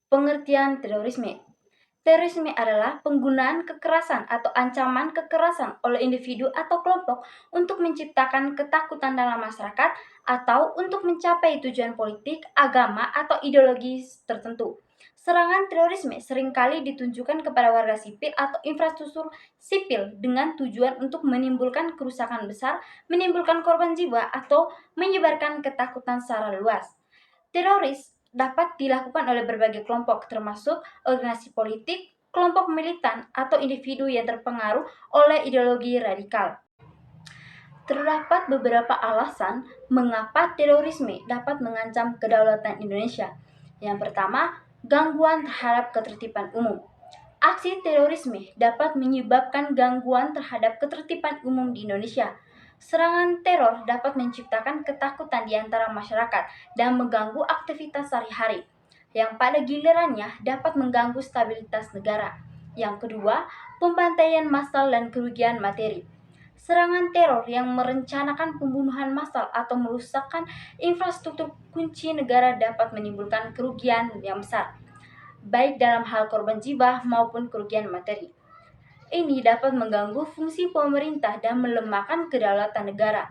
Pengertian terorisme. Terorisme adalah penggunaan kekerasan atau ancaman kekerasan oleh individu atau kelompok untuk menciptakan ketakutan dalam masyarakat atau untuk mencapai tujuan politik, agama, atau ideologi tertentu. Serangan terorisme seringkali ditunjukkan kepada warga sipil atau infrastruktur sipil dengan tujuan untuk menimbulkan kerusakan besar, menimbulkan korban jiwa, atau menyebarkan ketakutan secara luas. Teroris dapat dilakukan oleh berbagai kelompok, termasuk organisasi politik, kelompok militan, atau individu yang terpengaruh oleh ideologi radikal. Terdapat beberapa alasan mengapa terorisme dapat mengancam kedaulatan Indonesia. Yang pertama, gangguan terhadap ketertiban umum. Aksi terorisme dapat menyebabkan gangguan terhadap ketertiban umum di Indonesia. Serangan teror dapat menciptakan ketakutan di antara masyarakat dan mengganggu aktivitas sehari-hari, yang pada gilirannya dapat mengganggu stabilitas negara. Yang kedua, pembantaian massal dan kerugian materi. Serangan teror yang merencanakan pembunuhan massal atau merusakkan infrastruktur kunci negara dapat menimbulkan kerugian yang besar, baik dalam hal korban jiwa maupun kerugian materi. Ini dapat mengganggu fungsi pemerintah dan melemahkan kedaulatan negara.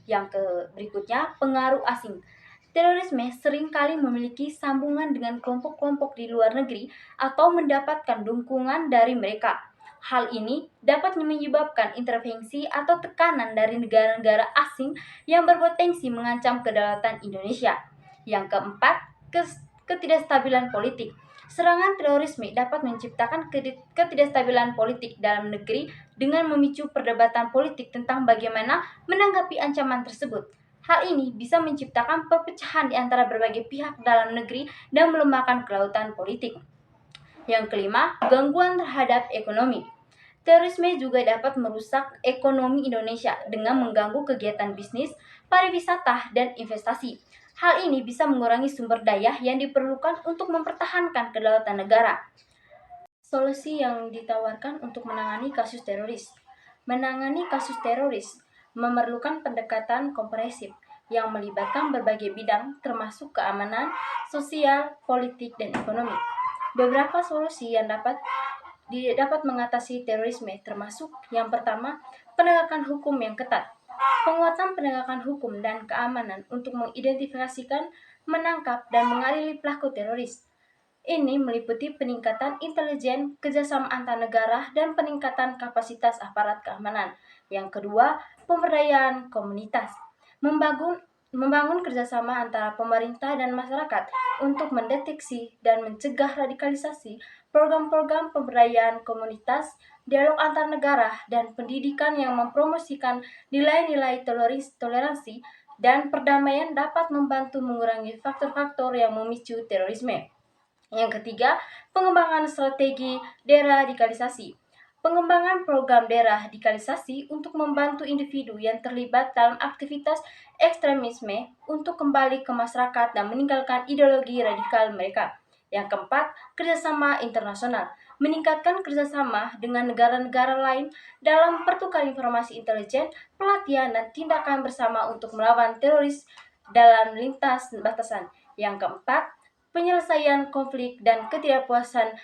Yang berikutnya, pengaruh asing. Terorisme seringkali memiliki sambungan dengan kelompok-kelompok di luar negeri atau mendapatkan dukungan dari mereka. Hal ini dapat menyebabkan intervensi atau tekanan dari negara-negara asing yang berpotensi mengancam kedaulatan Indonesia. Yang keempat, ketidakstabilan politik. Serangan terorisme dapat menciptakan ketidakstabilan politik dalam negeri dengan memicu perdebatan politik tentang bagaimana menanggapi ancaman tersebut. Hal ini bisa menciptakan perpecahan di antara berbagai pihak dalam negeri dan melemahkan kelautan politik. Yang kelima, gangguan terhadap ekonomi. Terorisme juga dapat merusak ekonomi Indonesia dengan mengganggu kegiatan bisnis, pariwisata, dan investasi. Hal ini bisa mengurangi sumber daya yang diperlukan untuk mempertahankan kedaulatan negara. Solusi yang ditawarkan untuk menangani kasus teroris. Menangani kasus teroris memerlukan pendekatan komprehensif yang melibatkan berbagai bidang termasuk keamanan, sosial, politik, dan ekonomi. Beberapa solusi yang dapat mengatasi terorisme termasuk yang pertama, penegakan hukum yang ketat. Penguatan penegakan hukum dan keamanan untuk mengidentifikasikan, menangkap, dan mengadili pelaku teroris. Ini meliputi peningkatan intelijen, kerjasama antar negara, dan peningkatan kapasitas aparat keamanan. Yang kedua, pemberdayaan komunitas. Membangun kerjasama antara pemerintah dan masyarakat untuk mendeteksi dan mencegah radikalisasi, program-program pemberdayaan komunitas, dialog antar negara, dan pendidikan yang mempromosikan nilai-nilai toleransi dan perdamaian dapat membantu mengurangi faktor-faktor yang memicu terorisme. Yang ketiga, pengembangan strategi deradikalisasi. Pengembangan program deradikalisasi untuk membantu individu yang terlibat dalam aktivitas ekstremisme untuk kembali ke masyarakat dan meninggalkan ideologi radikal mereka. Yang keempat, kerjasama internasional. Meningkatkan kerjasama dengan negara-negara lain dalam pertukaran informasi intelijen, pelatihan, dan tindakan bersama untuk melawan teroris dalam lintas batasan. Yang keempat, penyelesaian konflik dan ketidakpuasan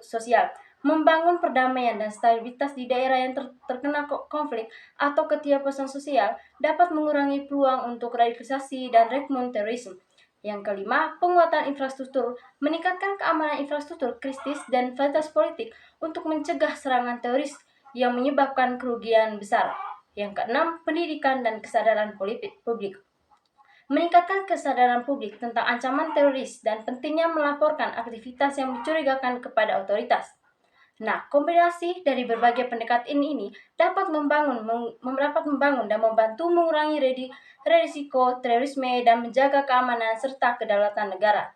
sosial. Membangun perdamaian dan stabilitas di daerah yang terkena konflik atau ketidakpuasan sosial dapat mengurangi peluang untuk radikalisasi dan rekrutmen terorisme. Yang kelima, penguatan infrastruktur. Meningkatkan keamanan infrastruktur kritis dan fasilitas politik untuk mencegah serangan teroris yang menyebabkan kerugian besar. Yang keenam, pendidikan dan kesadaran publik. Meningkatkan kesadaran publik tentang ancaman teroris dan pentingnya melaporkan aktivitas yang mencurigakan kepada otoritas. Nah, kombinasi dari berbagai pendekatan ini dapat membangun dan membantu mengurangi risiko terorisme dan menjaga keamanan serta kedaulatan negara.